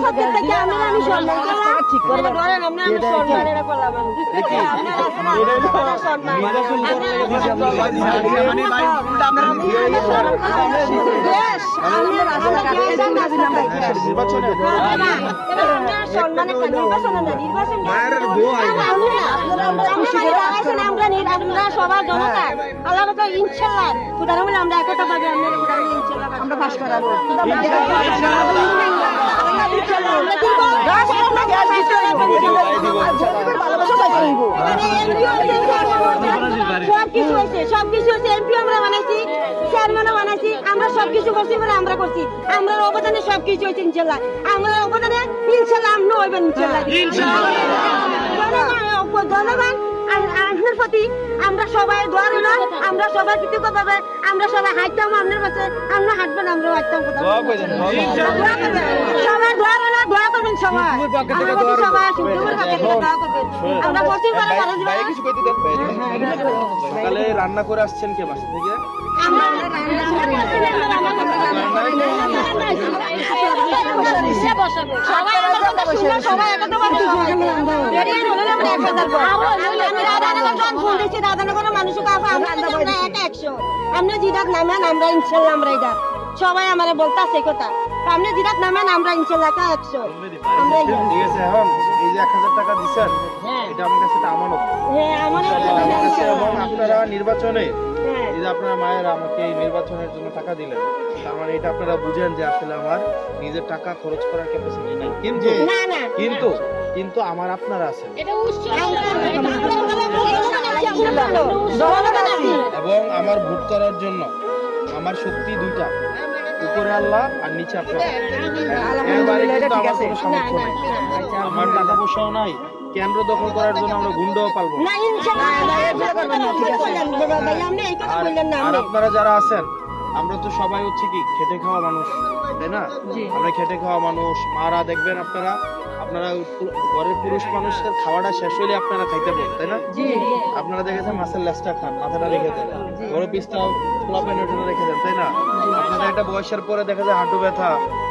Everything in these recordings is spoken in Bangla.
পক্ষে থেকে আমি সম্মান করলাম ঠিক করে ধরেন আমরা সম্মান এটা করলাম সবার জনতা আল্লাহ ইনশাল্লাহ আমরা একটা পাবে আমরা পাস করাবো সবকিছু হয়েছে এমপি আমরা বানাইছি চেয়ারম্যানও বানাইছি আমরা সবকিছু করছি বলে আমরা করছি আমরা অবদানে সবকিছু হয়েছে ইনশাল্লাহ আমরা অবদানে ইনশাল্লাহ আপনি হইবেন ইনশাল্লাহ জনগণ আপনার প্রতি আমরা সবাই দোয়া রইল আমরা সবাই কৃতজ্ঞ পাবে আমরা সবাই হাঁটতাম আপনার কাছে আমরা হাঁটবেন আমরা হাঁটতাম কোথাও সবাই দোয়া রইল দোয়া করবেন সবাই সবাই আমরা বসে সকালে রান্না করে আসছেন কে বাসা থেকে আপনি জিরাত নামেন আমরা ইনশাল্লাহ আমরা এটা সবাই আমার বলতেছে কথা আপনি জিরাত নামেন আমরা ইনশাল্লাহ 100 আমরা ঠিক আছে এখন এই যে 1000 টাকা দিছেন এটা আমার কাছে একটা আমানত হ্যাঁ আমানত এবং আপনারা নির্বাচনে এই যে আপনারা মায়েরা আমাকে এই নির্বাচনের জন্য টাকা দিলেন তার মানে এটা আপনারা বুঝেন যে আসলে আমার নিজের টাকা খরচ করার ক্যাপাসিটি নাই কিন্তু আমার আপনারা আছেন এবং আমার ভোট করার জন্য আমার শক্তি দুইটা উপরে আল্লাহ আর নিচে আপনারা এর বাইরে কিন্তু আমার কোনো সামর্থ্য নাই আমার টাকা পয়সাও নাই কেন্দ্র দখল করার জন্য আমরা গুন্ডাও পালবো না ইনশাআল্লাহ আর আপনারা যারা আছেন আমরা তো সবাই হচ্ছে কি খেটে খাওয়া মানুষ তাই না আমরা খেটে খাওয়া মানুষ মারা দেখবেন আপনারা ঘরের পুরুষ মানুষের খাওয়াটা শেষ হলে আপনারা খাইতে পারেন তাই না আপনারা দেখেছেন মাছের লেজটা খান মাথাটা রেখে দেন বড় পিসটা পোলাপানের জন্য রেখে দেন তাই না আপনাদের একটা বয়সের পরে দেখা যায় হাঁটু ব্যথা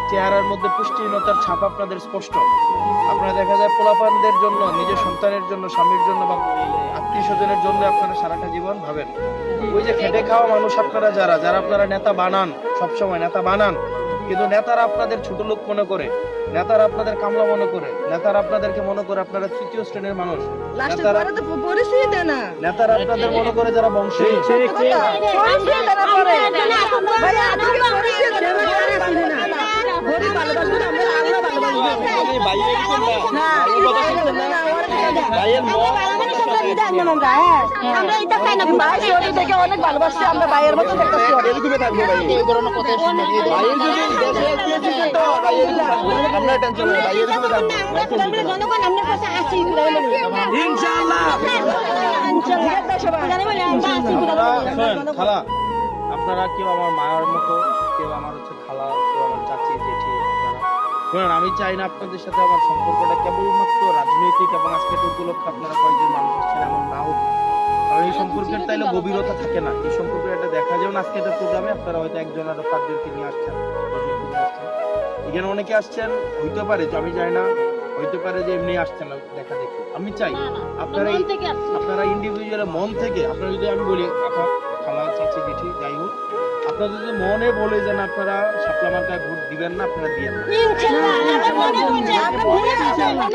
চেহারার মধ্যে পুষ্টিহীনতার ছাপ আপনাদের স্পষ্ট আপনারা দেখা যায় পোলাপানদের জন্য নিজের সন্তানের জন্য স্বামীর জন্য বা আত্মীয় স্বজনের জন্য আপনারা সারাটা জীবন ভাবেন ওই যে খেটে খাওয়া মানুষ আপনারা যারা আপনারা নেতা বানান সবসময় নেতা বানান কিন্তু নেতারা আপনাদের ছোট লোক মনে করে নেতারা আপনাদের কামলা মনে করে নেতারা আপনাদেরকে মনে করে আপনারা তৃতীয় শ্রেণীর মানুষ নেতারা আপনাদের মনে করে যারা বংশ অনেক ভালোবাসছি আমরা ভাইয়ের মতো আপনারা কেউ আমার মায়ের মতো কেউ আমার হচ্ছে খালা কেউ আমার চাচি জেঠি আপনারা আমি চাই না আপনাদের সাথে আমার সম্পর্কটা কেবলমাত্র রাজনৈতিক এবং আজকে উপলক্ষে আপনারা কয়েকজন মানুষ ছিলেন এমন না হোক কারণ এই সম্পর্কের তাইলে গভীরতা থাকে না এই সম্পর্কের একটা দেখা যাবে আজকে একটা প্রোগ্রামে আপনারা হয়তো একজন আরো 5 জনকে নিয়ে আসছেন 10 জনকে নিয়ে আসছেন এখানে অনেকে আসছেন হইতে পারে যে আমি জানি না হইতে পারে যে এমনি আসছেন না দেখা দেখি আমি চাই আপনারা ইন্ডিভিজুয়াল মন থেকে আপনারা যদি আমি বলি খালা চাচি জেঠি যাই হোক আপনারা যদি মনে বলে যেন আপনারা শাপলা মার্কায় ভোট দিবেন না আপনারা দিবেন না